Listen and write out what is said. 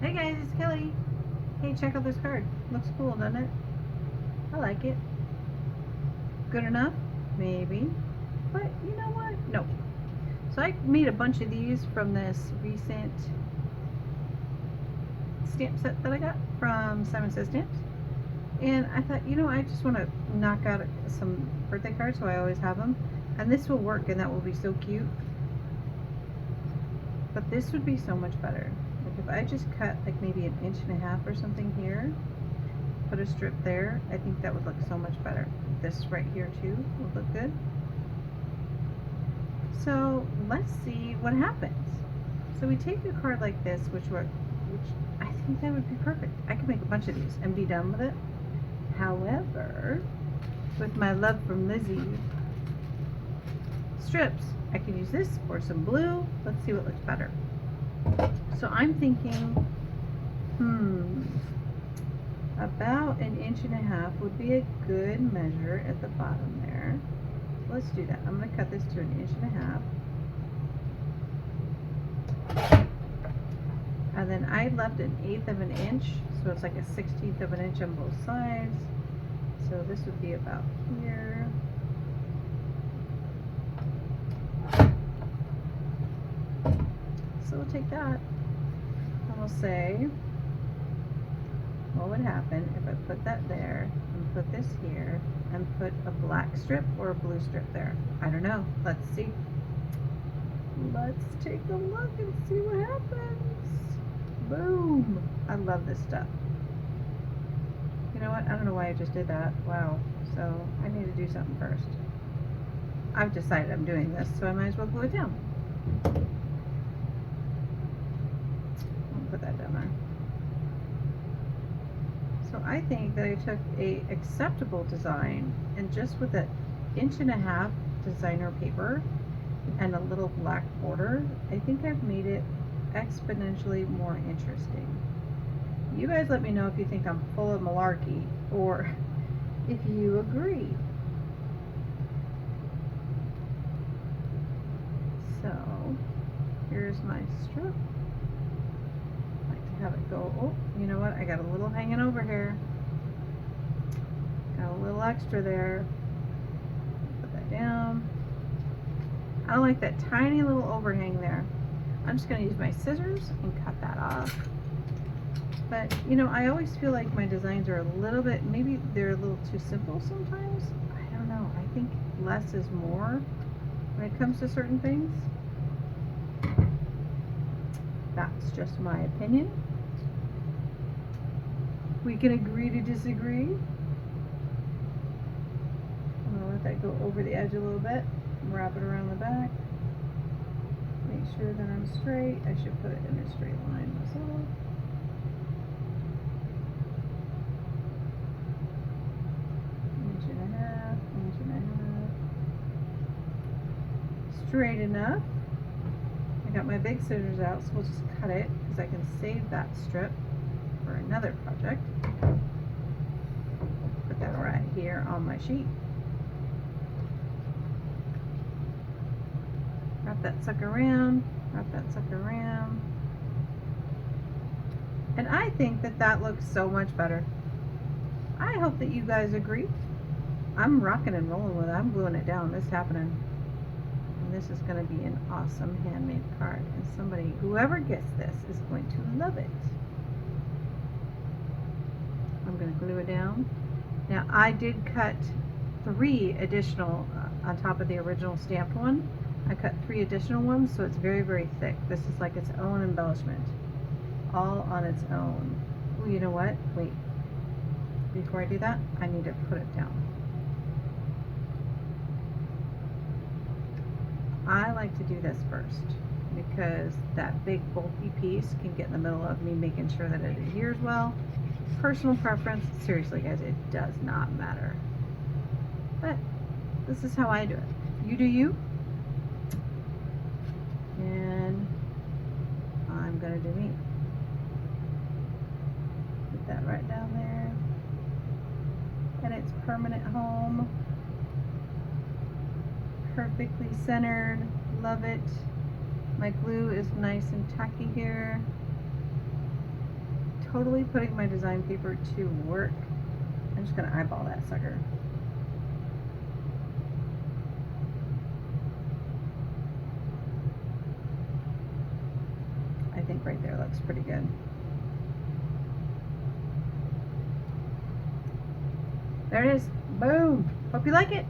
Hey guys, it's Kelly. Hey, check out this card. Looks cool, doesn't it? I like it. Good enough? Maybe. But you know what? No. So I made a bunch of these from this recent stamp set that I got from Simon Says Stamps. And I thought, I just want to knock out some birthday cards, so I always have them. And this will work, and that will be so cute. But this would be so much better. Like if I just cut like maybe 1.5 inches or something here, put a strip there, I think that would look so much better. This right here too would look good. So let's see what happens. So we take a card like this, which I think that would be perfect. I could make a bunch of these and be done with it. However, with my love from Lizzie strips, I can use this or some blue. Let's see what looks better. So I'm thinking, about 1.5 inches would be a good measure at the bottom there. So let's do that. I'm going to cut this to 1.5 inches. And then I left 1/8 of an inch, so it's like a 1/16 of an inch on both sides. So this would be about here. So we'll take that and we'll say, what would happen if I put that there and put this here and put a black strip or a blue strip there? I don't know. Let's see. Let's take a look and see what happens. Boom. I love this stuff. You know what? I don't know why I just did that. Wow. So I need to do something first. I've decided I'm doing this, so I might as well glue it down. I'll put that down there. So I think that I took a acceptable design and just with 1.5 inch designer paper and a little black border, I think I've made it exponentially more interesting. You guys let me know if you think I'm full of malarkey or if you agree. So here's my strip. I like to have it go, oh, you know what? I got a little hanging over here. Got a little extra there. Put that down. I don't like that tiny little overhang there. I'm just going to use my scissors and cut that off. But, I always feel like my designs are a little bit, maybe they're a little too simple sometimes. I don't know. I think less is more when it comes to certain things. That's just my opinion. We can agree to disagree. I'm going to let that go over the edge a little bit. Wrap it around the back. Make sure that I'm straight. I should put it in a straight line myself. Straight enough. I got my big scissors out, so we'll just cut it because I can save that strip for another project. Put that right here on my sheet. Wrap that sucker around, wrap that sucker around. And I think that that looks so much better. I hope that you guys agree. I'm rocking and rolling with it. I'm gluing it down. This is happening. And this is going to be an awesome handmade card. And whoever gets this is going to love it. I'm going to glue it down. Now I did cut 3 additional on top of the original stamped one. I cut 3 additional ones, so it's very, very thick. This is like its own embellishment, all on its own. Oh, you know what? Wait. Before I do that, I need to put it down. I like to do this first because that big bulky piece can get in the middle of me making sure that it adheres well. Personal preference, seriously guys, it does not matter. But this is how I do it. You do you. And I'm gonna do me. Put that right down there. And it's permanent home. Perfectly centered. Love it. My glue is nice and tacky here. totally putting my design paper to work. I'm just gonna eyeball that sucker. I think right there looks pretty good. There it is. Boom. Hope you like it.